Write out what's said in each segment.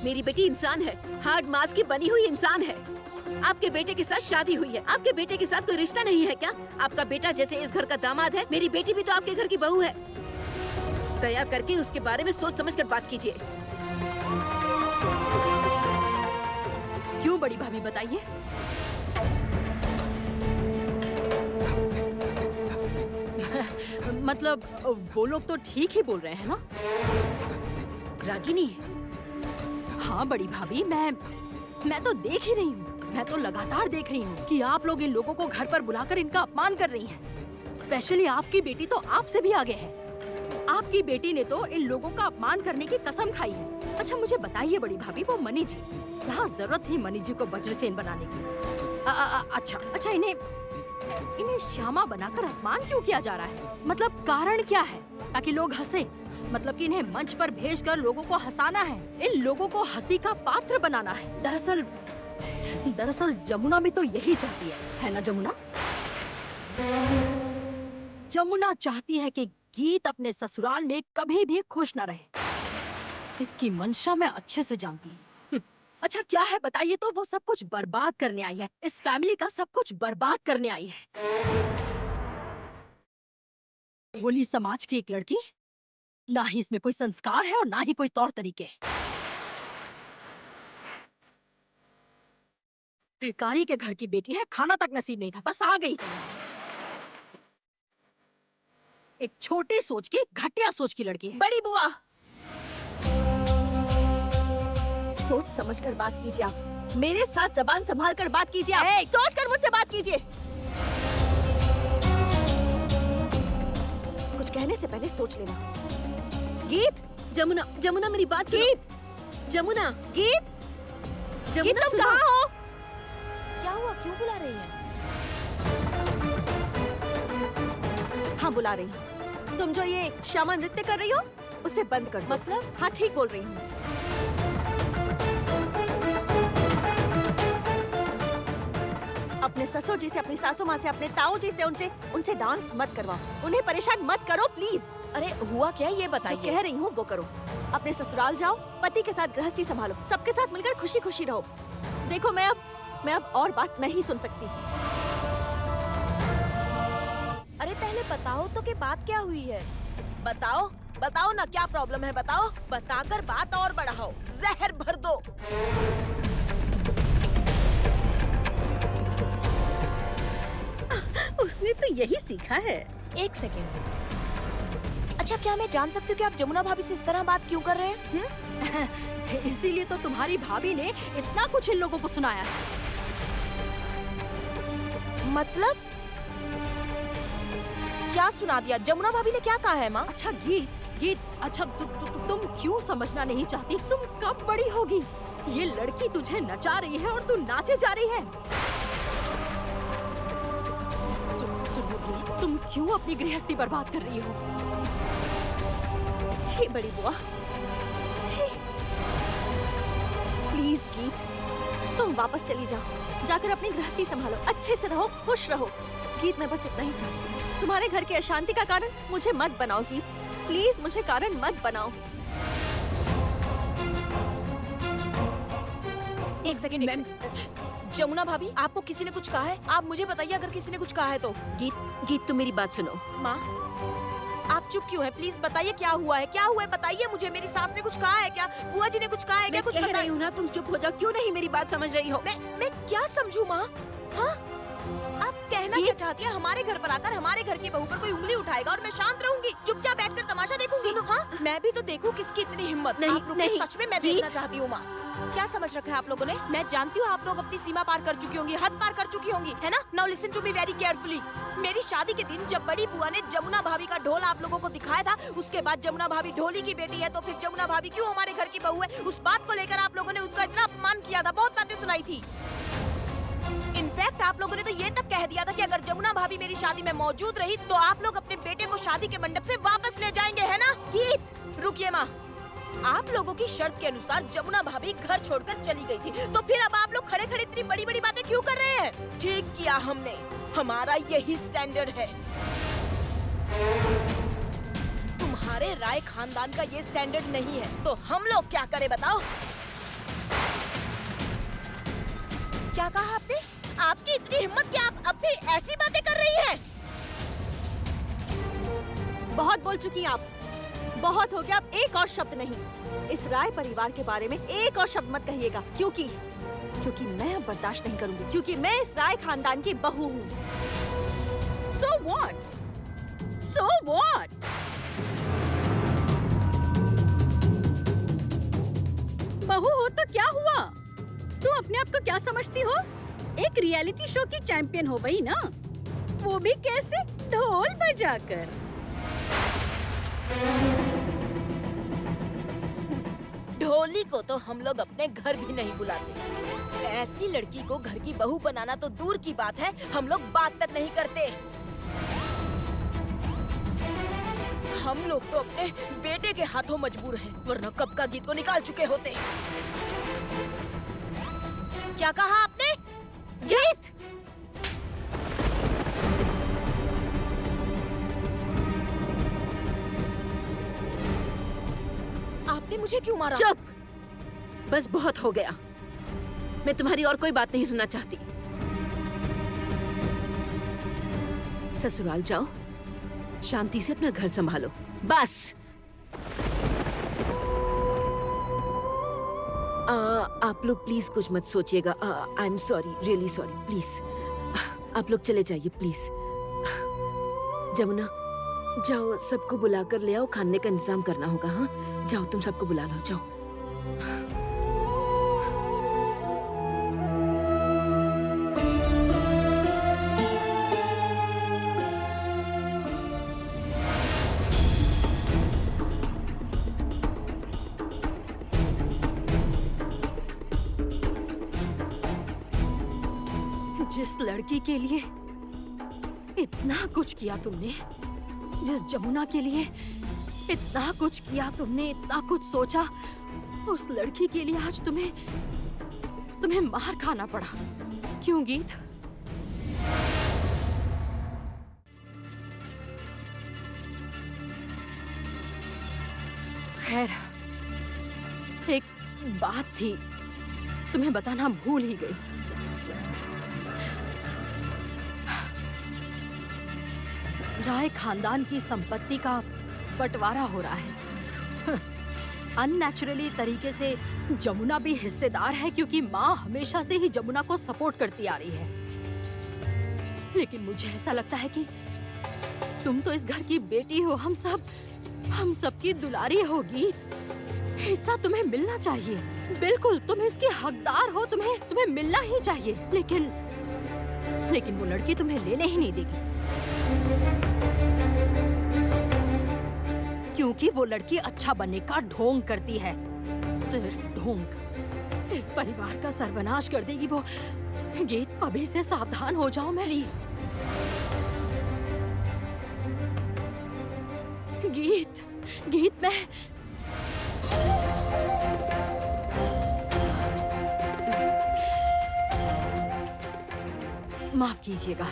मेरी बेटी इंसान है, हार्ड मांस की बनी हुई इंसान है। आपके बेटे के साथ शादी हुई है, आपके बेटे के साथ कोई रिश्ता नहीं है क्या? आपका बेटा जैसे इस घर का दामाद है, मेरी बेटी भी तो आपके घर की बहू है। दया करके उसके बारे में सोच समझ कर बात कीजिए। क्यों बड़ी भाभी, बताइए। मतलब वो लोग तो ठीक ही बोल रहे हैं ना? रागिनी, हाँ बड़ी भाभी, मैं तो देख ही रही हूँ, मैं तो लगातार देख रही हूँ कि आप लोग इन लोगों को घर पर बुलाकर इनका अपमान कर रही हैं। स्पेशली आपकी बेटी तो आपसे भी आगे है। आपकी बेटी ने तो इन लोगों का अपमान करने की कसम खाई है। अच्छा मुझे बताइए बड़ी भाभी, वो मनी जी, यहाँ जरूरत थी मनी जी को वज्रसेन बनाने की? अच्छा इन्हें श्यामा बनाकर अपमान क्यों किया जा रहा है? मतलब कारण क्या है? ताकि लोग हंसे? मतलब कि इन्हें मंच पर भेजकर लोगों को हंसाना है, इन लोगों को हंसी का पात्र बनाना है। दरअसल जमुना भी तो यही चाहती है ना जमुना? जमुना चाहती है कि गीत अपने ससुराल में कभी भी खुश न रहे। इसकी मंशा मैं अच्छे से जानती हूँ। अच्छा क्या है बताइए तो? वो सब कुछ बर्बाद करने आई है, इस फैमिली का सब कुछ बर्बाद करने आई है। भोली समाज की एक लड़की, ना ही इसमें कोई संस्कार है और ना ही कोई तौर तरीके। भिखारी के घर की बेटी है, खाना तक नसीब नहीं था, बस आ गई। एक छोटी सोच की, घटिया सोच की लड़की है। बड़ी बुआ, सोच समझ कर बात कीजिए। आप मेरे साथ जबान संभाल कर बात कीजिए। आप सोच कर मुझसे बात कीजिए। कुछ कहने से पहले सोच लेना। गीत, जमुना मेरी बात सुनो। गीत, जमुना, गीत, तुम कहाँ हो? क्या हुआ, क्यों बुला रही हैं? हाँ बुला रही हूँ। तुम जो ये श्यामा नृत्य कर रही हो उसे बंद कर दो। मतलब? हाँ ठीक बोल रही हूँ। अपने ससुर जी से, अपनी सासू माँ से, अपने ताऊ जी से उनसे डांस मत करवाओ। उन्हें परेशान मत करो प्लीज। अरे हुआ क्या, ये जो बताइए। कह रही हूँ वो करो। अपने ससुराल जाओ, पति के साथ गृहस्थी संभालो, सबके साथ मिलकर खुशी खुशी रहो। देखो मैं अब और बात नहीं सुन सकती। अरे पहले बताओ तो कि बात क्या हुई है। बताओ ना, क्या प्रॉब्लम है बताओ। बताकर बात और बढ़ाओ, जहर भर दो। उसने तो यही सीखा है। एक सेकेंड। अच्छा क्या मैं जान सकती हूँ कि आप जमुना भाभी से इस तरह बात क्यों कर रहे हैं? इसीलिए तो तुम्हारी भाभी ने इतना कुछ इन लोगों को सुनाया है। मतलब क्या सुना दिया? जमुना भाभी ने क्या कहा है माँ? अच्छा गीत, अच्छा तुम क्यों समझना नहीं चाहती? तुम कब बड़ी होगी? ये लड़की तुझे नचा रही है और तू नाचे जा रही है। सुनो गीत, तुम क्यों अपनी गृहस्थी बर्बाद कर रही हो? छी बड़ी बुआ, छी। प्लीज गीत, तुम वापस चली जाओ, जाकर अपनी गृहस्थी संभालो, अच्छे से रहो, खुश रहो। गीत मैं बस इतना ही चाहती हूँ। तुम्हारे घर की अशांति का कारण मुझे मत बनाओ गीत, प्लीज मुझे कारण मत बनाओ। एक सेकेंड। जमुना भाभी, आपको किसी ने कुछ कहा है? आप मुझे बताइए अगर किसी ने कुछ कहा है तो। गीत तुम मेरी बात सुनो। माँ आप चुप क्यों है? प्लीज बताइए क्या हुआ है, क्या हुआ है बताइए मुझे। मेरी सास ने कुछ कहा है क्या? बुआ जी ने कुछ कहा है क्या? कुछ कह रही हूँ ना, तुम चुप हो जाओ। क्यों नहीं मेरी बात समझ रही हो? मैं क्या समझूं माँ? हाँ आप कहना क्या चाहती है? हमारे घर पर आकर हमारे घर की बहू पर कोई उंगली उठाएगा और मैं शांत रहूंगी, चुपचाप बैठकर तमाशा देखूंगी? हाँ मैं भी तो देखूं किसकी इतनी हिम्मत। नहीं, सच में मैं देखना चाहती हूँ माँ। क्या समझ रखा है आप लोगों ने? मैं जानती हूँ आप लोग अपनी सीमा पार कर चुकी होंगी, हद पार कर चुकी होंगी, है ना? Now listen to me very carefully. मेरी शादी के दिन जब बड़ी बुआ ने जमुना भाभी का ढोल आप लोगों को दिखाया था, उसके बाद जमुना भाभी ढोली की बेटी है तो फिर जमुना भाभी क्यों हमारे घर की बहू है, उस बात को लेकर आप लोगों ने उनका इतना अपमान किया था, बहुत बातें सुनाई थी। इनफैक्ट आप लोगों ने तो ये तक कह दिया था कि अगर जमुना भाभी मेरी शादी में मौजूद रही तो आप लोग अपने बेटे को शादी के मंडप से वापस ले जाएंगे, है ना? गीत रुकिए माँ, आप लोगों की शर्त के अनुसार जमुना भाभी घर छोड़कर चली गई थी, तो फिर अब आप लोग खड़े खड़े इतनी बड़ी बड़ी बातें क्यों कर रहे हैं? ठीक किया हमने, हमारा यही स्टैंडर्ड है। तुम्हारे राय खानदान का ये स्टैंडर्ड नहीं है तो हम लोग क्या करें बताओ? क्या कहा आपने? आपकी इतनी हिम्मत कि आप अब भी ऐसी बातें कर रही हैं? बहुत बोल चुकी हैं आप। बहुत हो गया, अब एक और शब्द नहीं। इस राय परिवार के बारे में एक और शब्द मत कहिएगा, क्योंकि मैं अब बर्दाश्त नहीं करूंगी, क्योंकि मैं इस राय खानदान की बहू हूँ। So what? So what? बहू हो तो क्या हुआ? तुम अपने आप को क्या समझती हो? एक रियलिटी शो की चैंपियन हो वही ना? वो भी कैसे? ढोल बजाकर। ढोली को तो हम लोग अपने घर भी नहीं बुलाते। ऐसी लड़की को घर की बहू बनाना तो दूर की बात है, हम लोग बात तक नहीं करते। हम लोग तो अपने बेटे के हाथों मजबूर हैं, वरना कब का गीत को निकाल चुके होते। क्या कहा आपने? गीत? आपने मुझे क्यों मारा? चुप! बस बहुत हो गया। मैं तुम्हारी और कोई बात नहीं सुनना चाहती। ससुराल जाओ, शांति से अपना घर संभालो, बस। आप लोग प्लीज कुछ मत सोचिएगा। I am sorry, really sorry, please आप लोग चले जाइए प्लीज। जमुना, जाओ सबको बुला कर ले आओ, खाने का इंतजाम करना होगा। हाँ, जाओ तुम सबको बुला लो, जाओ। जिस लड़की के लिए इतना कुछ किया तुमने, जिस जमुना के लिए इतना कुछ किया तुमने, इतना कुछ सोचा, उस लड़की के लिए आज तुम्हें मार खाना पड़ा। क्यों गीत? खैर, एक बात थी, तुम्हें बताना भूल ही गई। राय खानदान की संपत्ति का बंटवारा हो रहा है। अननेचुरली तरीके से जमुना भी हिस्सेदार है, क्योंकि माँ हमेशा से ही जमुना को सपोर्ट करती आ रही है। लेकिन मुझे ऐसा लगता है कि तुम तो इस घर की बेटी हो, हम सब की दुलारी हो गीत। हिस्सा तुम्हें मिलना चाहिए, बिल्कुल तुम इसके हकदार हो, तुम्हें मिलना ही चाहिए। लेकिन वो लड़की तुम्हें लेने ही नहीं देगी, क्योंकि वो लड़की अच्छा बनने का ढोंग करती है, सिर्फ ढोंग। इस परिवार का सर्वनाश कर देगी वो। गीत, अभी से सावधान हो जाओ। मैं प्लीज गीत मैं माफ कीजिएगा।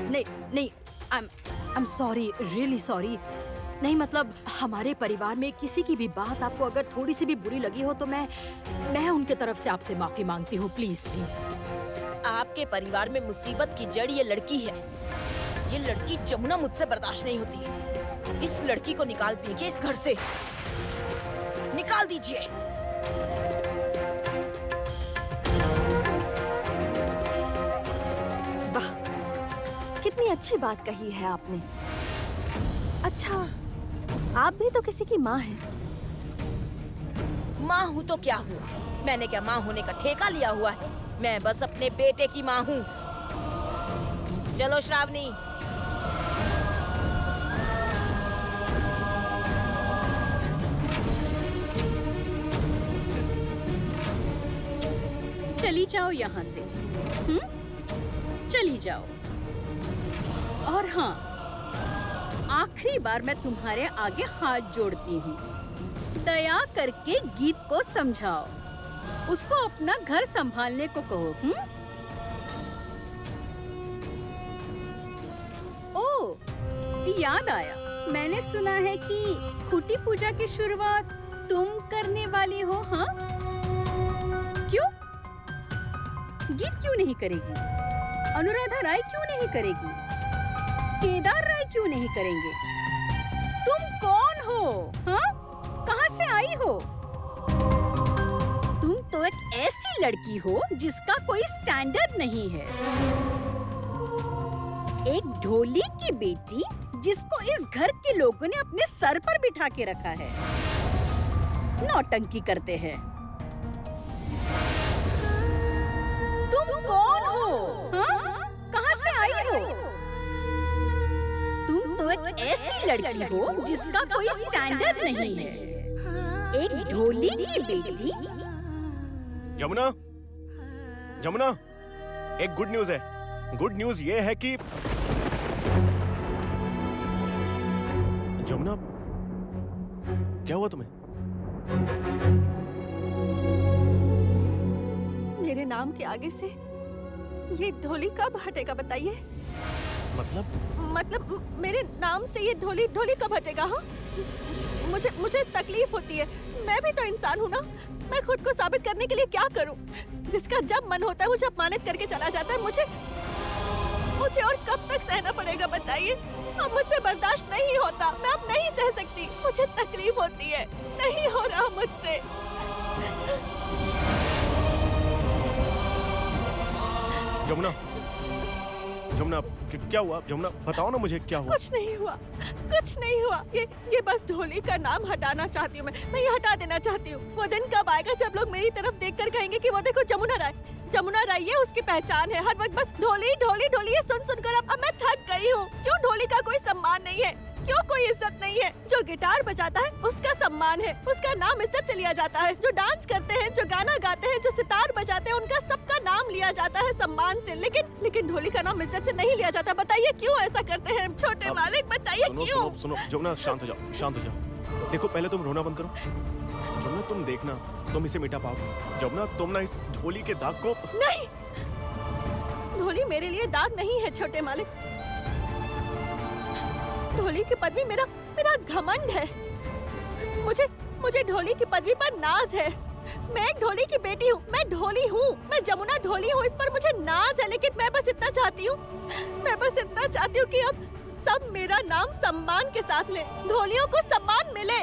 नहीं, I am sorry, really sorry. नहीं, मतलब हमारे परिवार में किसी की भी बात आपको अगर थोड़ी सी भी बुरी लगी हो तो मैं उनके तरफ से आपसे माफी मांगती हूँ। प्लीज। आपके परिवार में मुसीबत की जड़ ये लड़की है। ये लड़की जमुना मुझसे बर्दाश्त नहीं होती। इस लड़की को निकाल दीजिए इस घर से, निकाल दीजिए। वाह, कितनी अच्छी बात कही है आपने। अच्छा, आप भी तो किसी की माँ हैं। माँ हूँ तो क्या हुआ? मैंने क्या माँ होने का ठेका लिया हुआ है? मैं बस अपने बेटे की माँ हूँ। चलो श्रावणी। चली जाओ यहाँ से। चली जाओ। और हाँ, आखिरी बार मैं तुम्हारे आगे हाथ जोड़ती हूँ, दया करके गीत को समझाओ, उसको अपना घर संभालने को कहो। ओह, याद आया, मैंने सुना है कि खूटी पूजा की शुरुआत तुम करने वाली हो। हाँ, क्यों? गीत क्यों क्यों नहीं करेगी? अनुराधा राय क्यों नहीं करेगी? केदार राय क्यों नहीं करेंगे? तुम कौन हो? हाँ? कहाँ से आई हो? तुम तो एक ऐसी लड़की हो जिसका कोई स्टैंडर्ड नहीं है। एक ढोली की बेटी जिसको इस घर के लोगों ने अपने सर पर बिठा के रखा है। नौटंकी करते हैं। तुम कौन हो? हाँ? कहाँ से आई हो? तुम तो एक ऐसी लड़की हो जिसका कोई स्टैंडर्ड नहीं है। एक ढोली की बेटी। जमुना, जमुना, एक गुड न्यूज है। गुड न्यूज ये है कि जमुना, क्या हुआ तुम्हें? मेरे नाम के आगे से ये ढोली कब हटेगा बताइए? मतलब मेरे नाम से ये ढोली कब हटेगा? हाँ, मुझे तकलीफ होती है। मैं भी तो इंसान हूँ ना। मैं खुद को साबित करने के लिए क्या करूँ? जिसका जब मन होता है मुझे अपमानित करके चला जाता है। मुझे और कब तक सहना पड़ेगा बताइए? अब मुझसे बर्दाश्त नहीं होता। मैं अब नहीं सह सकती। मुझे तकलीफ होती है। नहीं हो रहा मुझसे। जमुना, जमुना, क्या हुआ? जमुना, बताओ ना मुझे क्या हुआ? कुछ नहीं हुआ, कुछ नहीं हुआ। ये बस ढोली का नाम हटाना चाहती हूँ। मैं ये हटा देना चाहती हूँ। वो दिन कब आएगा जब लोग मेरी तरफ देखकर कहेंगे कि वो देखो जमुना राय, ये उसकी पहचान है। हर वक्त बस ढोली ढोली ढोली ये सुन सुनकर अब मैं थक गई हूँ। क्यों ढोली का कोई सम्मान नहीं है? क्यों कोई इज्जत नहीं है? जो गिटार बजाता है उसका सम्मान है, उसका नाम इज्जत से लिया जाता है। जो डांस करते हैं, जो गाना गाते हैं, जो सितार बजाते हैं, उनका सबका नाम लिया जाता है सम्मान से। लेकिन ढोली का नाम इज्जत से नहीं लिया जाता। बताइए क्यों ऐसा करते हैं छोटे मालिक? बताइए क्यों? सुनो जमुना, शांत हो जाओ, शांत हो जाओ। देखो, पहले तुम रोना बंद करो। जमुना, तुम देखना, तुम इसे मिटा पाओगे। जमुना, तुम ना इस ढोली के दाग को। नहीं, ढोली मेरे लिए दाग नहीं है छोटे मालिक। ढोली की पदवी मेरा घमंड है। मुझे ढोली की पदवी पर नाज है। मैं एक ढोली की बेटी हूँ। मैं ढोली हूँ। मैं जमुना ढोली हूँ। इस पर मुझे नाज है। लेकिन मैं बस इतना चाहती हूँ कि अब सब मेरा नाम सम्मान के साथ ले। ढोलियों को सम्मान मिले।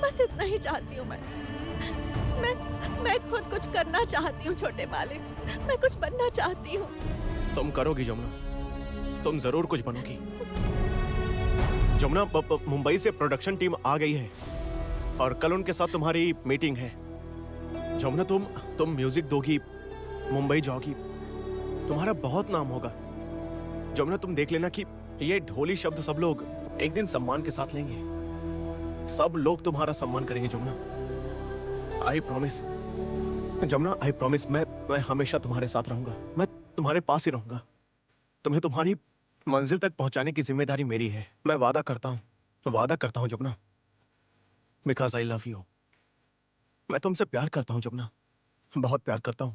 बस इतना ही चाहती हूँ मैं खुद कुछ करना चाहती हूँ छोटे मालिक। मैं कुछ बनना चाहती हूँ। तुम करोगी जमुना, तुम जरूर कुछ बनोगी। जमुना, मुंबई से प्रोडक्शन टीम आ गई है और कल उनके साथ तुम्हारी मीटिंग है। जमुना, तुम म्यूजिक दोगी, मुंबई जाओगी, तुम्हारा बहुत नाम होगा। जमुना, तुम देख लेना कि ये ढोली शब्द सब लोग एक दिन सम्मान के साथ लेंगे। सब लोग तुम्हारा सम्मान करेंगे Jamuna. I promise Jamuna, I promise. मैं हमेशा तुम्हारे साथ रहूंगा। मैं तुम्हारे पास ही रहूंगा। तुम्हें तुम्हारी मंजिल तक पहुंचाने की जिम्मेदारी मेरी है। मैं वादा करता हूं Jamuna, because I love you. मैं तुमसे प्यार करता हूं जमुना, बहुत प्यार करता हूं।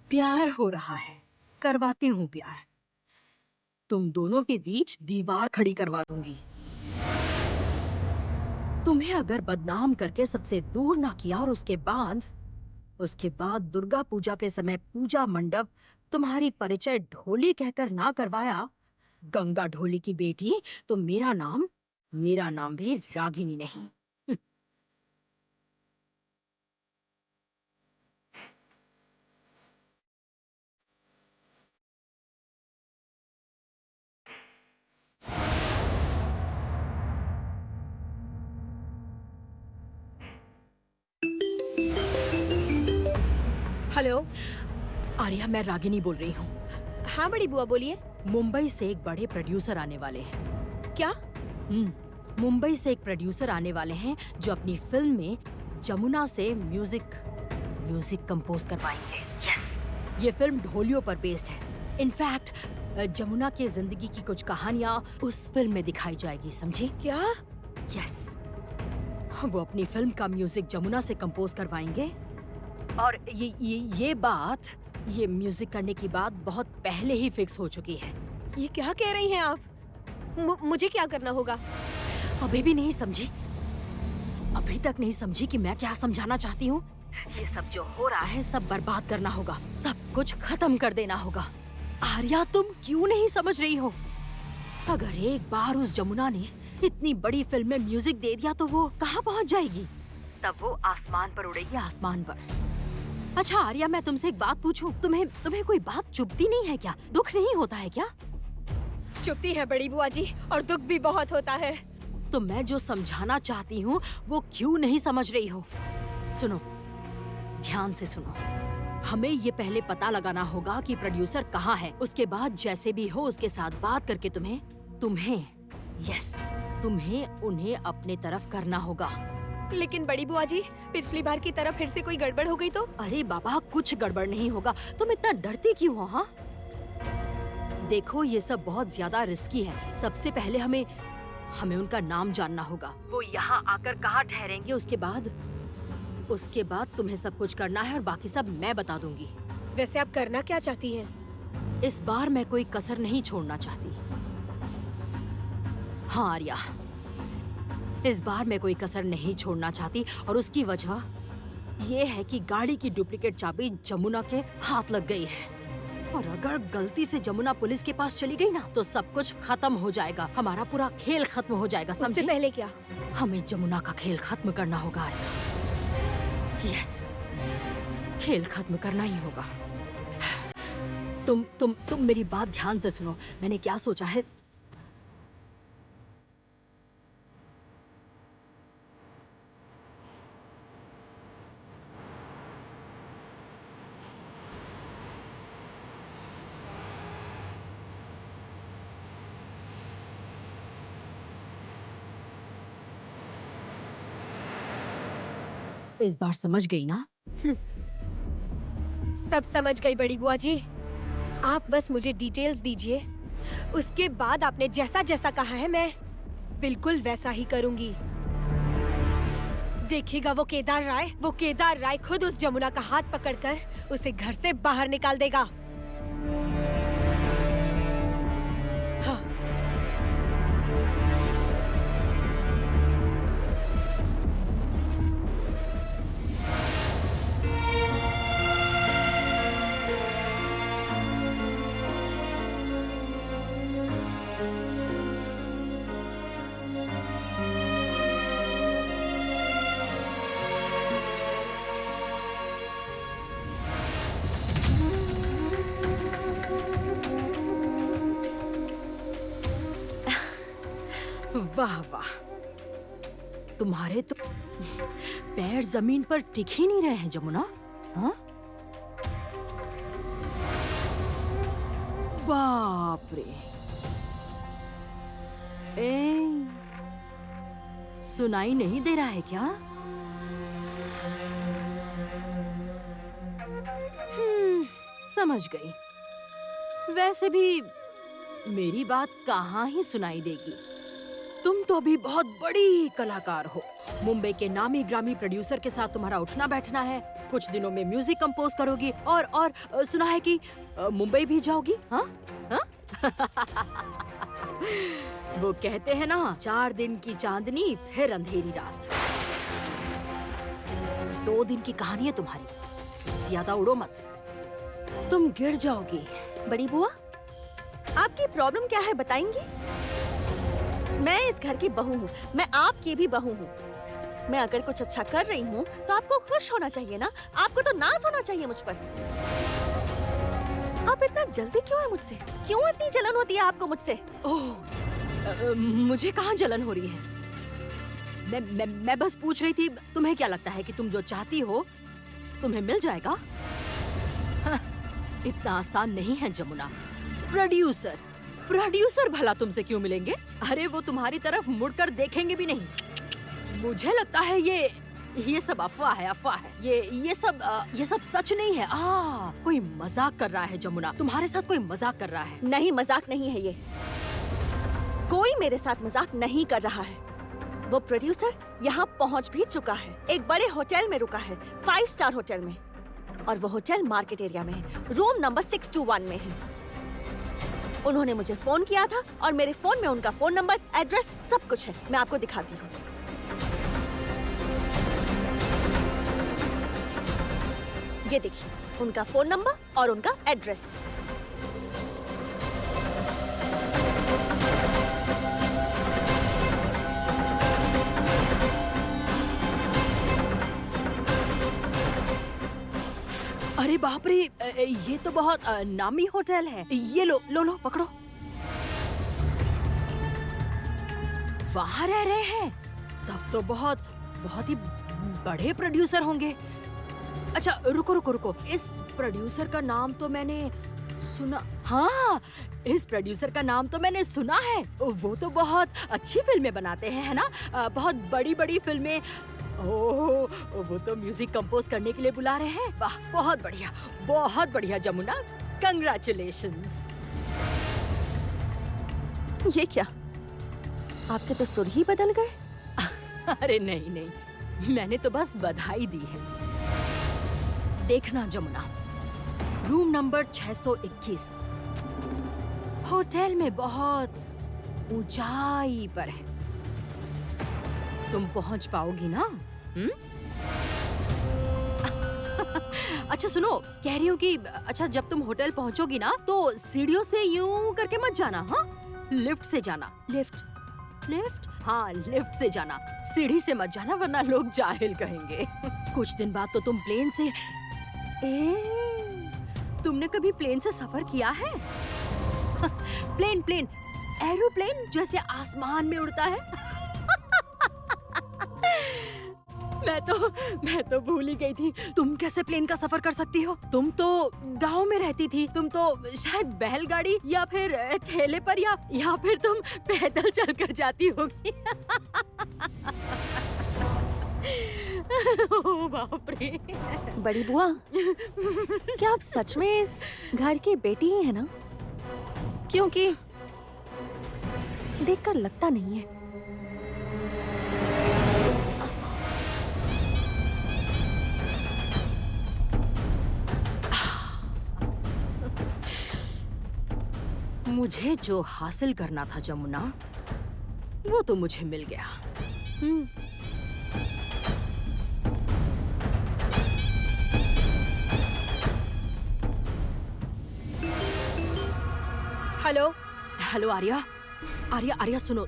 प्यार हो रहा है, करवाती हूँ प्यार। तुम दोनों के बीच दीवार खड़ी करवा दूंगी। तुम्हें अगर बदनाम करके सबसे दूर ना किया और उसके बाद दुर्गा पूजा के समय पूजा मंडप तुम्हारी परिचय ढोली कहकर ना करवाया, गंगा ढोली की बेटी, तो मेरा नाम भी रागिनी नहीं। हेलो। आर्या, मैं रागिनी बोल रही हूँ। हाँ बड़ी बुआ, बोलिए। मुंबई से एक बड़े प्रोड्यूसर आने वाले हैं। क्या? मुंबई से एक प्रोड्यूसर आने वाले हैं जो अपनी फिल्म में जमुना से म्यूजिक कंपोज करवाएंगे। ये फिल्म ढोलियों पर बेस्ड है। इनफैक्ट जमुना की जिंदगी की कुछ कहानियाँ उस फिल्म में दिखाई जाएगी, समझी? क्या? यस, वो अपनी फिल्म का म्यूजिक जमुना से कंपोज करवाएंगे और ये बात, ये म्यूजिक करने की बात बहुत पहले ही फिक्स हो चुकी है। ये क्या कह रही हैं आप? मुझे क्या करना होगा? अभी भी नहीं समझी? अभी तक नहीं समझी कि मैं क्या समझाना चाहती हूँ? ये सब जो हो रहा है सब बर्बाद करना होगा, सब कुछ खत्म कर देना होगा। आर्या, तुम क्यों नहीं समझ रही हो? अगर एक बार उस जमुना ने इतनी बड़ी फिल्म में म्यूजिक दे दिया तो वो कहाँ पहुँच जाएगी? तब वो आसमान पर उड़ेगी, आसमान पर। अच्छा आर्या, मैं तुमसे एक बात पूछूं? तुम्हें कोई बात चुभती नहीं है क्या? दुख नहीं होता है क्या? चुपती है बड़ी बुआ जी, और दुख भी बहुत होता है। तो मैं जो समझाना चाहती हूँ वो क्यों नहीं समझ रही हो? सुनो, ध्यान से सुनो। हमें ये पहले पता लगाना होगा कि प्रोड्यूसर कहाँ है। उसके बाद जैसे भी हो उसके साथ बात करके तुम्हें उन्हें अपने तरफ करना होगा। लेकिन बड़ी बुआ जी, पिछली बार की तरह फिर से कोई गड़बड़ हो गई तो? अरे बाबा, कुछ गड़बड़ नहीं होगा। तुम इतना डरती क्यों हो? हाँ, देखो ये सब बहुत ज्यादा रिस्की है। सबसे पहले हमें उनका नाम जानना होगा। वो यहाँ आकर कहाँ ठहरेंगे, उसके बाद तुम्हें सब कुछ करना है और बाकी सब मैं बता दूंगी। वैसे आप करना क्या चाहती हैं? इस बार मैं कोई कसर नहीं छोड़ना चाहती। हाँ आर्या, इस बार मैं कोई कसर नहीं छोड़ना चाहती और उसकी वजह ये है कि गाड़ी की डुप्लीकेट चाबी जमुना के हाथ लग गई है। और अगर गलती से जमुना पुलिस के पास चली गई ना तो सब कुछ खत्म हो जाएगा, हमारा पूरा खेल खत्म हो जाएगा, समझी? उससे पहले क्या? हमें जमुना का खेल खत्म करना होगा। यस, खेल खत्म करना ही होगा। तुम मेरी बात ध्यान से सुनो। मैंने क्या सोचा है, इस बार समझ गई ना? सब समझ गई बड़ी बुआ जी। आप बस मुझे डिटेल्स दीजिए, उसके बाद आपने जैसा जैसा कहा है मैं बिल्कुल वैसा ही करूंगी। देखिएगा वो केदार राय खुद उस जमुना का हाथ पकड़कर उसे घर से बाहर निकाल देगा। हाँ। वाह वाह, तुम्हारे तो पैर जमीन पर टिक ही नहीं रहे हैं जमुना। हाँ, बाप रे। सुनाई नहीं दे रहा है क्या? समझ गई। वैसे भी मेरी बात कहाँ ही सुनाई देगी। तुम तो अभी बहुत बड़ी कलाकार हो। मुंबई के नामी ग्रामी प्रोड्यूसर के साथ तुम्हारा उठना बैठना है। कुछ दिनों में म्यूजिक कंपोज करोगी और सुना है कि मुंबई भी जाओगी। हाँ हाँ? वो कहते हैं ना, 4 दिन की चांदनी फिर अंधेरी रात। 2 दिन की कहानी है तुम्हारी, ज्यादा उड़ो मत, तुम गिर जाओगी। बड़ी बुआ, आपकी प्रॉब्लम क्या है बताएंगी? मैं इस घर की बहू हूँ, मैं आपकी भी बहू हूँ। मैं अगर कुछ अच्छा कर रही हूँ तो आपको खुश होना चाहिए ना, आपको तो नाज होना चाहिए मुझ पर। आप इतना जल्दी क्यों है मुझसे? क्यों इतनी जलन होती है आपको मुझसे? ओह, मुझे कहाँ जलन हो रही है? मैं बस पूछ रही थी, तुम्हें क्या लगता है कि तुम जो चाहती हो तुम्हें मिल जाएगा? हाँ, इतना आसान नहीं है जमुना। प्रोड्यूसर भला तुमसे क्यों मिलेंगे? अरे वो तुम्हारी तरफ मुड़कर देखेंगे भी नहीं। मुझे लगता है ये ये सब अफवाह है, अफवाह है। ये सब सच नहीं है। कोई मजाक कर रहा है जमुना, तुम्हारे साथ कोई मजाक कर रहा है। नहीं, मजाक नहीं है ये। कोई मेरे साथ मजाक नहीं कर रहा है। वो प्रोड्यूसर यहाँ पहुँच भी चुका है, एक बड़े होटल में रुका है, 5 स्टार होटल में, और वो होटल मार्केट एरिया में है, रूम नंबर 621 में है। उन्होंने मुझे फोन किया था और मेरे फोन में उनका फोन नंबर, एड्रेस, सब कुछ है। मैं आपको दिखाती हूँ। ये देखिए, उनका फोन नंबर और उनका एड्रेस। अरे बाप रे, ये तो बहुत नामी होटल है। ये लो लो लो, पकड़ो। वहाँ रह रहे हैं, तब तो बहुत बहुत ही बड़े प्रोड्यूसर होंगे। अच्छा रुको रुको रुको, इस प्रोड्यूसर का नाम तो मैंने सुना। हाँ, इस प्रोड्यूसर का नाम तो मैंने सुना है। वो तो बहुत अच्छी फिल्में बनाते हैं, है ना? बहुत बड़ी बड़ी फिल्में। ओह, वो तो म्यूजिक कंपोज करने के लिए बुला रहे हैं। वाह, बहुत बढ़िया जमुना, कंग्रेचुलेशंस। ये क्या, आपके तो सुर ही बदल गए। अरे नहीं नहीं, मैंने तो बस बधाई दी है। देखना जमुना, रूम नंबर 621 होटल में बहुत ऊंचाई पर है। तुम पहुंच पाओगी ना? अच्छा सुनो, कह रही हूँ कि अच्छा जब तुम होटल पहुंचोगी ना तो सीढ़ियों से यूं करके मत जाना। हाँ, लिफ्ट से जाना। लिफ्ट हाँ, लिफ्ट से जाना, सीढ़ी से मत जाना, वरना लोग जाहिल कहेंगे। कुछ दिन बाद तो तुम प्लेन से तुमने कभी प्लेन से सफर किया है? प्लेन एरोप्लेन जैसे आसमान में उड़ता है। मैं तो भूल ही गई थी, तुम कैसे प्लेन का सफर कर सकती हो? तुम तो गांव में रहती थी, तुम तो शायद बैलगाड़ी या फिर ठेले पर या फिर तुम पैदल चलकर जाती होगी। ओह बाप रे। बड़ी बुआ, क्या आप सच में इस घर की बेटी ही है ना? क्योंकि देखकर लगता नहीं है। मुझे जो हासिल करना था जमुना, वो तो मुझे मिल गया। हेलो आर्या, सुनो।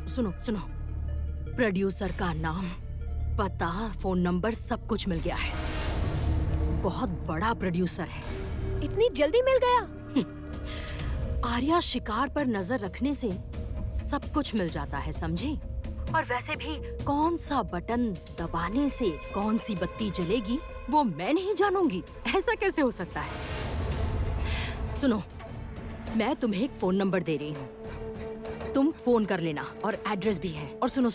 प्रोड्यूसर का नाम, पता, फोन नंबर सब कुछ मिल गया है। बहुत बड़ा प्रोड्यूसर है। इतनी जल्दी मिल गया? आर्या, शिकार पर नजर रखने से सब कुछ मिल जाता है, समझी? और वैसे भी कौन सा बटन दबाने से कौन सी बत्ती जलेगी वो मैं नहीं जानूंगी। ऐसा कैसे हो सकता है? सुनो, मैं तुम्हें एक फोन नंबर दे रही हूँ, तुम फोन कर लेना, और एड्रेस भी है। और सुनो,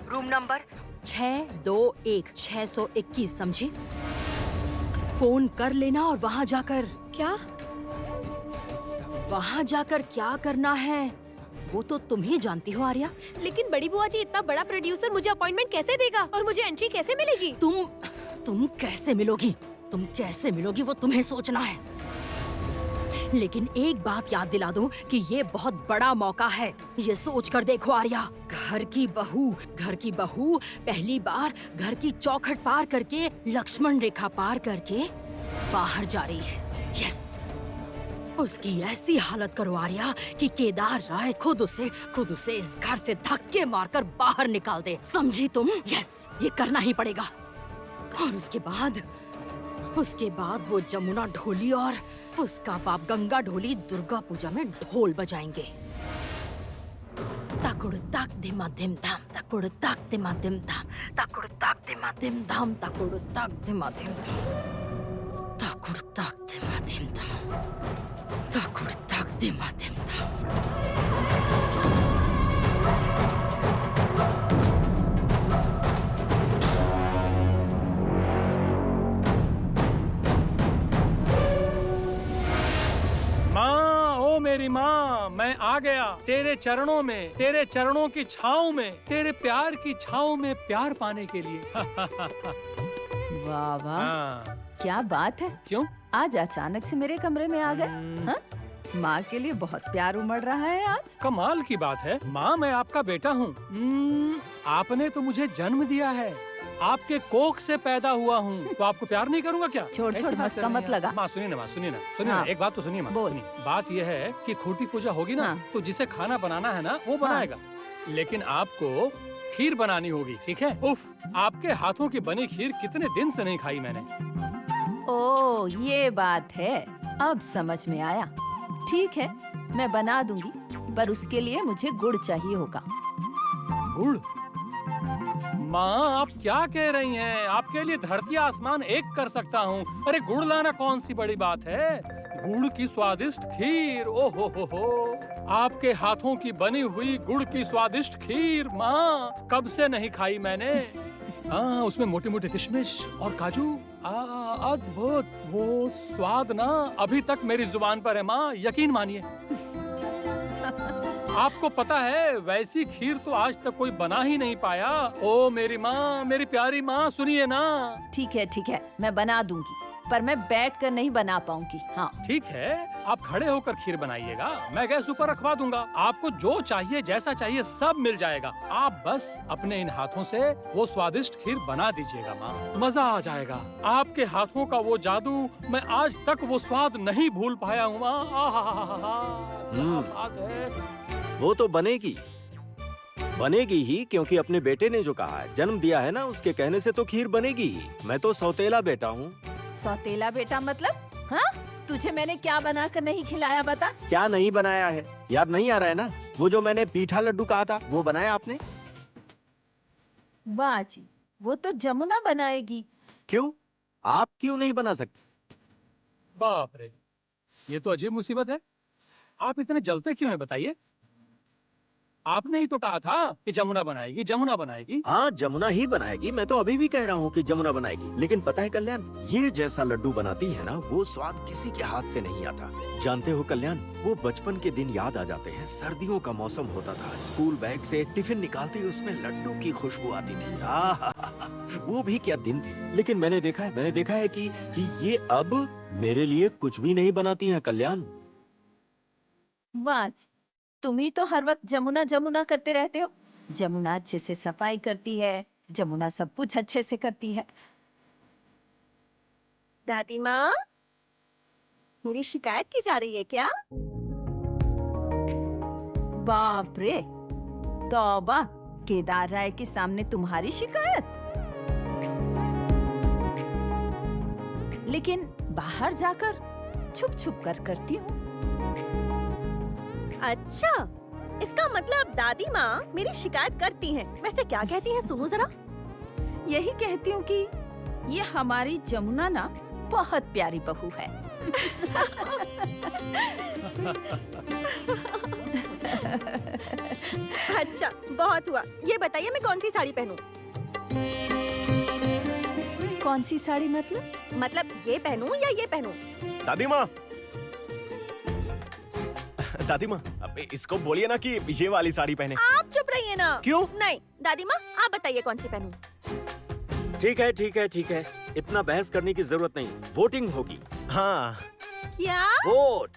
रूम नंबर 621 621, समझी? फोन कर लेना और वहाँ जाकर क्या करना है वो तो तुम ही जानती हो आर्या। लेकिन बड़ी बुआ जी, इतना बड़ा प्रोड्यूसर मुझे अपॉइंटमेंट कैसे देगा और मुझे एंट्री कैसे मिलेगी? तुम कैसे मिलोगी वो तुम्हें सोचना है। लेकिन एक बात याद दिला दूं कि ये बहुत बड़ा मौका है। ये सोच कर देखो आर्या, घर की बहू पहली बार घर की चौखट पार करके, लक्ष्मण रेखा पार करके बाहर जा रही है। यस, उसकी ऐसी हालत करो आर्या कि केदार राय खुद उसे इस घर से धक्के मारकर बाहर निकाल दे, समझी तुम? यस, ये करना ही पड़ेगा। और उसके बाद वो जमुना ढोली और उसका बाप गंगा ढोली दुर्गा पूजा में ढोल बजाएंगे। ताकुड़ ताक धिमा धिम धाम, ताकुड़ ताक धिमा धिम धाम, ताकुड़ ताक धिमा धिम धाम, ताकुड़ ताक धिमा धिम धाम, ताकुड़ ताक धिमा धिम धाम, ताकुड़ ताक धिमा धिम धाम। मेरी माँ, मैं आ गया तेरे चरणों में, तेरे चरणों की छाँव में, तेरे प्यार की छाँव में प्यार पाने के लिए। वाह वाह, हाँ, क्या बात है। क्यों? आज अचानक से मेरे कमरे में आ गए। हाँ? माँ के लिए बहुत प्यार उमड़ रहा है आज। कमाल की बात है माँ, मैं आपका बेटा हूँ। आपने तो मुझे जन्म दिया है, आपके कोख से पैदा हुआ हूँ, तो आपको प्यार नहीं करूँगा क्या? छोड़ ऐसी छोड़, बात मस्का कर रही मत हैं लगा। आप। माँ सुनिए ना, माँ सुनिए ना, सुनिए हाँ। ना, एक बात तो सुनिए माँ, बोल। सुनिए। बात यह है कि खूंटी पूजा होगी ना, हाँ। तो जिसे खाना बनाना है ना वो बनाएगा, लेकिन आपको खीर बनानी होगी, ठीक है? उफ, आपके हाथों की बनी खीर कितने दिन से नहीं खाई मैंने। ओ ये बात है, अब समझ में आया। ठीक है, मैं बना दूंगी, पर उसके लिए मुझे गुड़ चाहिए होगा। गुड़? माँ आप क्या कह रही हैं? आपके लिए धरती आसमान एक कर सकता हूँ। अरे गुड़ लाना कौन सी बड़ी बात है? गुड़ की स्वादिष्ट खीर, ओ हो, आपके हाथों की बनी हुई गुड़ की स्वादिष्ट खीर, माँ कब से नहीं खाई मैंने। हाँ, उसमें मोटे मोटे किशमिश और काजू, अद्भुत। वो स्वाद ना अभी तक मेरी जुबान पर है माँ, यकीन मानिए। आपको पता है वैसी खीर तो आज तक कोई बना ही नहीं पाया। ओ मेरी माँ, मेरी प्यारी माँ, सुनिए ना। ठीक है, मैं बना दूंगी, पर मैं बैठ कर नहीं बना पाऊंगी। हाँ ठीक है, आप खड़े होकर खीर बनाइएगा, मैं गैस ऊपर रखवा दूंगा। आपको जो चाहिए, जैसा चाहिए, सब मिल जाएगा। आप बस अपने इन हाथों से वो स्वादिष्ट खीर बना दीजिएगा माँ, मजा आ जाएगा। आपके हाथों का वो जादू, मैं आज तक वो स्वाद नहीं भूल पाया हूँ माँ। क्या बात है। वो तो बनेगी बनेगी ही, क्योंकि अपने बेटे ने जो कहा है, जन्म दिया है ना, उसके कहने से तो खीर बनेगी ही। मैं तो सौतेला बेटा हूँ। सौतेला बेटा मतलब? हाँ, तुझे मैंने क्या बना कर नहीं खिलाया बता? क्या नहीं बनाया है, याद नहीं आ रहा है ना? वो जो मैंने पीठा लड्डू कहा था, वो बनाया आपने? वाह जी, वो तो जमुना बनाएगी। क्यों, आप क्यों नहीं बना सकते? बाप रे, ये तो अजीब मुसीबत है। आप इतने जलते क्यों हैं बताइए? आपने ही तो कहा था कि जमुना बनाएगी, जमुना बनाएगी। हाँ, जमुना ही बनाएगी। मैं तो अभी भी कह रहा हूँ कि जमुना बनाएगी। लेकिन पता है कल्याण, ये जैसा लड्डू बनाती है ना, वो स्वाद किसी के हाथ से नहीं आता। जानते हो कल्याण, वो बचपन के दिन याद आ जाते हैं। सर्दियों का मौसम होता था, स्कूल बैग से टिफिन निकालते ही उसमें लड्डू की खुशबू आती थी। वो भी क्या दिन थे। लेकिन मैंने देखा है कि ये अब मेरे लिए कुछ भी नहीं बनाती है कल्याण। वाह जी, तुम ही तो हर वक्त जमुना जमुना करते रहते हो। जमुना अच्छे से सफाई करती है, जमुना सब कुछ अच्छे से करती है। दादी माँ, मेरी शिकायत की जा रही है क्या? बाप रे, तौबा, केदार राय के सामने तुम्हारी शिकायत। लेकिन बाहर जाकर छुप छुप कर करती हूँ। अच्छा, इसका मतलब दादी माँ मेरी शिकायत करती हैं। वैसे क्या कहती हैं, सुनो जरा। यही कहती हूँ कि ये हमारी जमुना ना बहुत प्यारी बहू है। अच्छा, बहुत हुआ। ये बताइए मैं कौन सी साड़ी पहनूं? कौन सी साड़ी मतलब? मतलब ये पहनूं या ये पहनूं? दादी माँ, दादी माँ, अब इसको बोलिए ना कि ये वाली साड़ी पहने। आप चुप रहिए ना। क्यों? नहीं, दादी माँ आप बताइए कौन सी पहनूं? ठीक है, इतना बहस करने की जरूरत नहीं। वोटिंग होगी। हाँ, क्या? वोट।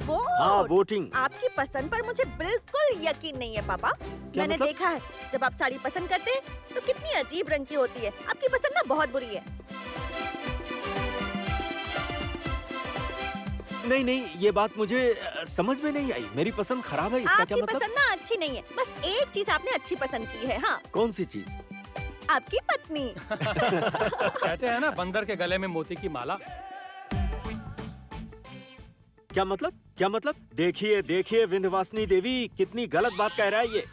वोट? हाँ, वोटिंग। आपकी पसंद पर मुझे बिल्कुल यकीन नहीं है पापा। मैंने मतलब? देखा है, जब आप साड़ी पसंद करते हैं तो कितनी अजीब रंग की होती है। आपकी पसंद ना बहुत बुरी है। नहीं, ये बात मुझे समझ में नहीं आई। मेरी पसंद खराब है, इसका क्या आपकी मतलब? पसंद ना अच्छी नहीं है। बस एक चीज आपने अच्छी पसंद की है। हाँ, कौन सी चीज? आपकी पत्नी। कहते हैं ना, बंदर के गले में मोती की माला। क्या मतलब? देखिए विंध्यवासिनी देवी, कितनी गलत बात कह रहा है ये।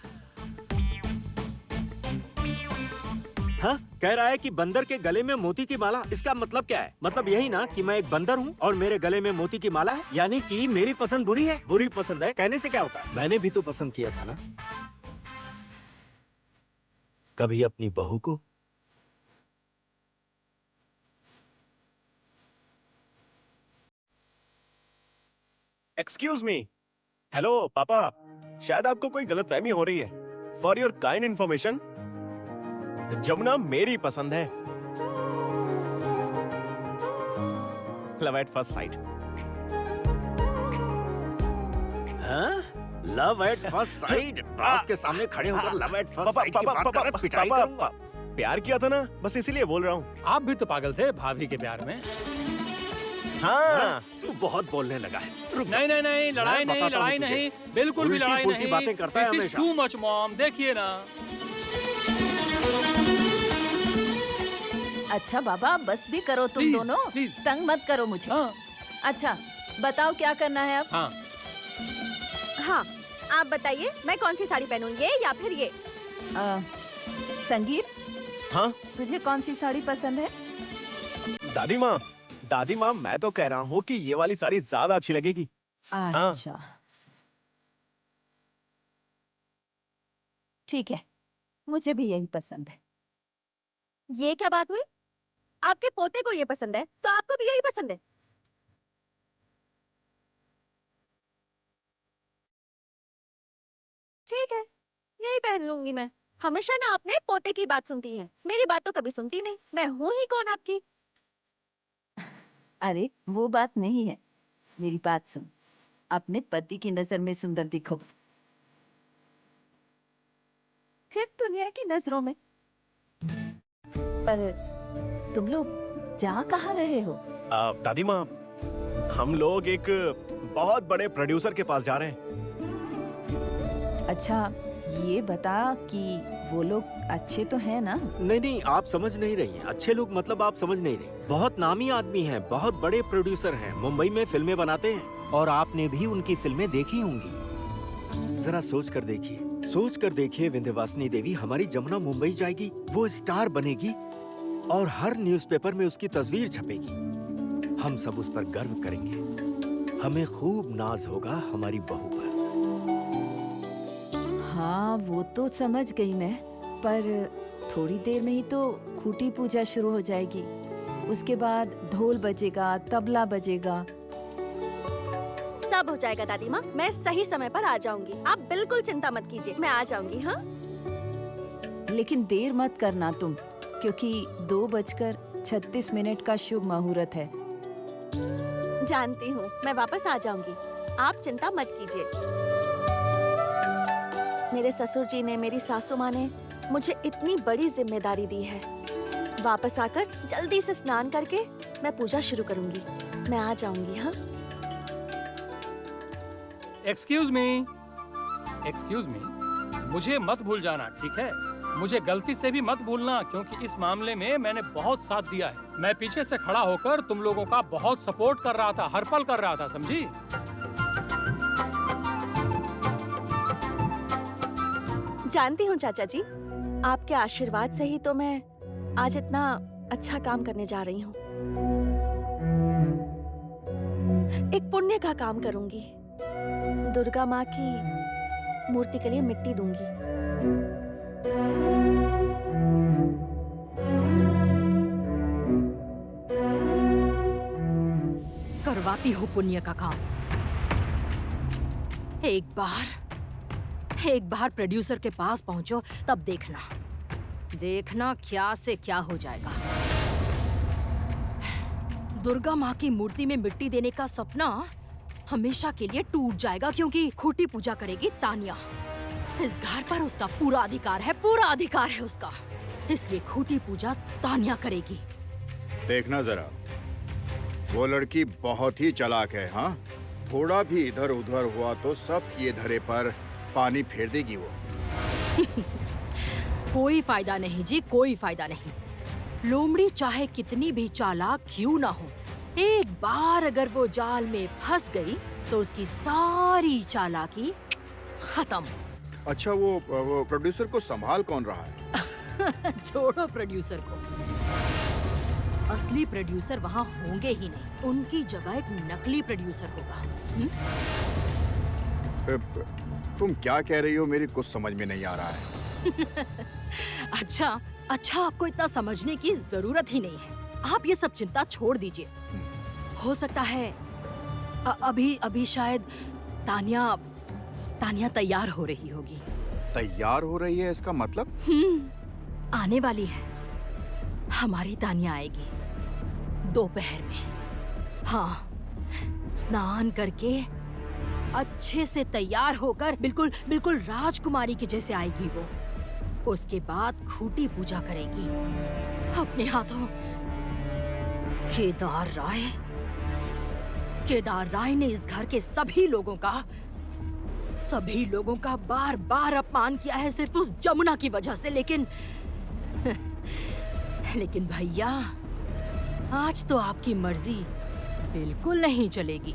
हाँ, कह रहा है कि बंदर के गले में मोती की माला। इसका मतलब क्या है? मतलब यही ना कि मैं एक बंदर हूँ और मेरे गले में मोती की माला है, यानी कि मेरी पसंद बुरी है। बुरी पसंद है कहने से क्या होता है? मैंने भी तो पसंद किया था ना, कभी अपनी बहू को। Excuse me. हेलो पापा, शायद आपको कोई गलतफहमी हो रही है। For your kind information, Jamuna मेरी पसंद है। Love at first sight. Love at first sight? आपके सामने खड़े होकर लव एट फर्स्ट साइट की बात कर रहे हैं, पिटाई करूंगा। प्यार किया था ना, बस इसीलिए बोल रहा हूँ। आप भी तो पागल थे भाभी के प्यार में। हाँ, तू बहुत बोलने लगा है। रुक जा। नहीं नहीं नहीं, लड़ाई मैं नहीं, बताता हूँ लड़ाई तुझे। नहीं, बिल्कुल भी उल्टी लड़ाई पुल्टी नहीं। बातें करता है This is हमेशा। too much, mom, देखिए ना। अच्छा बाबा, बस भी करो तुम Please, दोनों, please। तंग मत करो मुझे। हाँ अच्छा बताओ क्या करना है अब? हाँ, हाँ, आप बताइए मैं कौन सी साड़ी पहनूं, ये या फिर ये? संगीत, हाँ तुझे कौन सी साड़ी पसंद है? दादी माँ मैं तो कह रहा हूँ कि ये वाली साड़ी ज्यादा अच्छी लगेगी। अच्छा ठीक है, मुझे भी यही पसंद है। ये क्या बात हुई? आपके पोते को ये पसंद है तो आपको भी यही पसंद है? ठीक है, यही पहन लूंगी मैं। हमेशा ना आपने पोते की बात सुनती है, मेरी बात तो कभी सुनती नहीं। मैं हूँ ही कौन आपकी? अरे वो बात नहीं है, मेरी बात सुन। अपने पति की नजर में सुंदर दिखो, फिर दुनिया की नजरों में। पर तुम लोग जा कहाँ रहे हो? दादी माँ, हम लोग एक बहुत बड़े प्रोड्यूसर के पास जा रहे हैं। अच्छा ये बता कि वो लोग अच्छे तो हैं ना? नहीं नहीं, आप समझ नहीं रही हैं। अच्छे लोग मतलब आप समझ नहीं रही। बहुत नामी आदमी हैं, बहुत बड़े प्रोड्यूसर हैं, मुंबई में फिल्में बनाते हैं और आपने भी उनकी फिल्में देखी होंगी। जरा सोच कर देखिए विंध्यवासिनी देवी, हमारी जमुना मुंबई जाएगी, वो स्टार बनेगी और हर न्यूज़पेपर में उसकी तस्वीर छपेगी। हम सब उस पर गर्व करेंगे, हमें खूब नाज होगा हमारी बहू पर। हाँ वो तो समझ गई मैं, पर थोड़ी देर में ही तो खूंटी पूजा शुरू हो जाएगी। उसके बाद ढोल बजेगा, तबला बजेगा। सब हो जाएगा दादी माँ, मैं सही समय पर आ जाऊंगी। आप बिल्कुल चिंता मत कीजिए, मैं आ जाऊंगी। हाँ लेकिन देर मत करना तुम, क्योंकि 2:36 का शुभ मुहूर्त है। जानती हूँ, मैं वापस आ जाऊंगी, आप चिंता मत कीजिए। मेरे ससुर जी ने, मेरी सासू माँ ने मुझे इतनी बड़ी जिम्मेदारी दी है। वापस आकर जल्दी से स्नान करके मैं पूजा शुरू करूंगी। मैं आ जाऊंगी। हाँ एक्सक्यूज मी, मुझे मत भूल जाना, ठीक है? मुझे गलती से भी मत भूलना, क्योंकि इस मामले में मैंने बहुत साथ दिया है। मैं पीछे से खड़ा होकर तुम लोगों का बहुत सपोर्ट कर रहा था, हर पल कर रहा था, समझी? जानती हूँ चाचा जी, आपके आशीर्वाद से ही तो मैं आज इतना अच्छा काम करने जा रही हूँ। एक पुण्य का काम करूंगी, दुर्गा माँ की मूर्ति के लिए मिट्टी दूंगी। करवाती हूँ पुण्य का काम। एक बार प्रोड्यूसर के पास पहुंचो, तब देखना क्या से क्या हो जाएगा। दुर्गा माँ की मूर्ति में मिट्टी देने का सपना हमेशा के लिए टूट जाएगा, क्योंकि खूंटी पूजा करेगी तानिया। इस घर पर उसका पूरा अधिकार है उसका। इसलिए खूंटी पूजा तानिया करेगी। देखना जरा, वो लड़की बहुत ही चालाक है। हाँ, थोड़ा भी इधर उधर हुआ तो सब किए धरे पर पानी फेर देगी वो। कोई फायदा नहीं जी, कोई फायदा नहीं। लोमड़ी चाहे कितनी भी चालाक क्यों ना हो, एक बार अगर वो जाल में फंस गई तो उसकी सारी चालाकी खत्म। अच्छा, वो प्रोड्यूसर को संभाल कौन रहा है? छोड़ो प्रोड्यूसर को, असली प्रोड्यूसर वहाँ होंगे ही नहीं। उनकी जगह एक नकली प्रोड्यूसर होगा। तुम क्या कह रही हो? मेरी कुछ समझ में नहीं आ रहा है। अच्छा, आपको इतना समझने की जरूरत ही नहीं है। आप ये सब चिंता छोड़ दीजिए। हो सकता है अभी अभी शायद तानिया तैयार हो रही होगी। तैयार हो रही है इसका मतलब? आने वाली है। हमारी तानिया आएगी दोपहर में। हाँ, स्नान करके अच्छे से तैयार होकर बिल्कुल बिल्कुल राजकुमारी के जैसे आएगी वो। उसके बाद खूंटी पूजा करेगी अपने हाथों। केदार राय ने इस घर के सभी लोगों का बार बार अपमान किया है सिर्फ उस जमुना की वजह से। लेकिन भैया, आज तो आपकी मर्जी बिल्कुल नहीं चलेगी।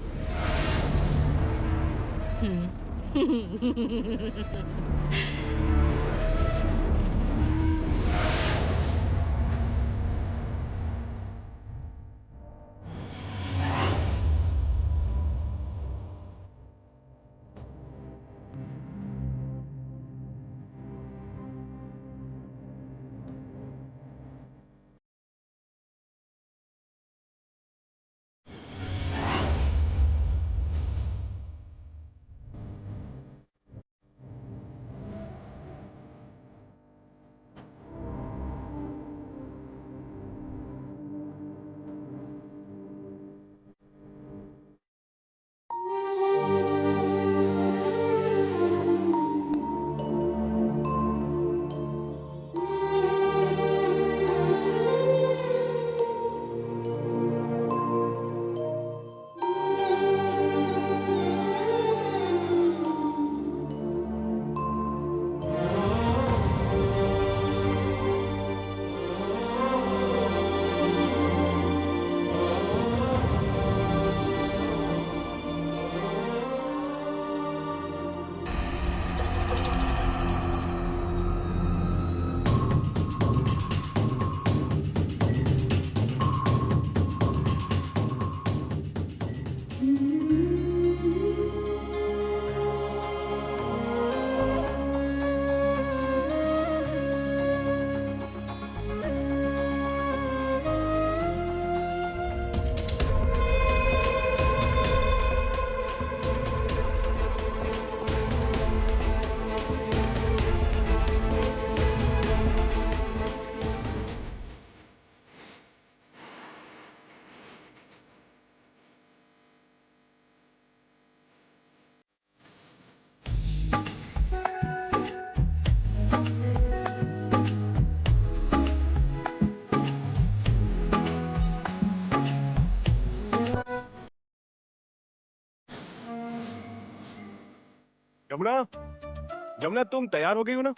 जमुना, तुम तैयार हो गई हो ना?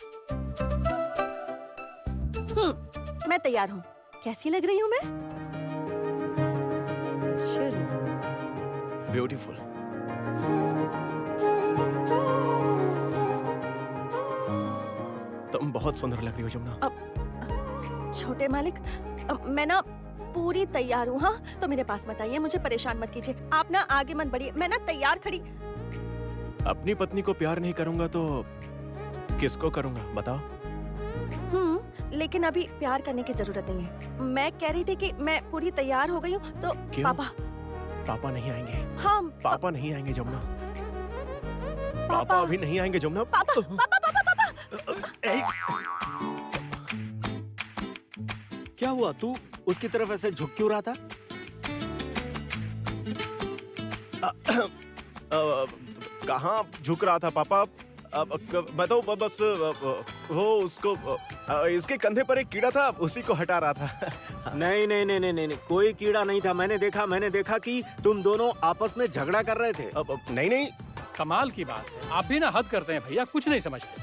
मैं तैयार हूँ। कैसी लग रही हूँ मैं? ब्यूटीफुल। तुम बहुत सुंदर लग रही हो जमुना। छोटे मालिक, मैं ना पूरी तैयार हूँ। हाँ, तो मेरे पास मत आइए, मुझे परेशान मत कीजिए। आप ना आगे मत बढ़िए, मैं ना तैयार खड़ी। अपनी पत्नी को प्यार नहीं करूंगा तो किसको करूंगा बताओ? लेकिन अभी प्यार करने की जरूरत नहीं है। मैं कह रही थी कि मैं पूरी तैयार हो गई हूँ तो क्यों? पापा नहीं आएंगे? हाँ, पापा नहीं आएंगे जमुना। पापा अभी नहीं आएंगे जमुना। पापा। क्या हुआ? तू उसकी तरफ ऐसे झुक क्यों रहा था? कहाँ झुक रहा था पापा? मैं तो बस वो उसको इसके कंधे पर एक कीड़ा था, उसी को हटा रहा था। नहीं, कोई कीड़ा नहीं था। मैंने देखा कि तुम दोनों आपस में झगड़ा कर रहे थे। नहीं। कमाल की बात है, आप भी ना हद करते हैं भैया, कुछ नहीं समझते।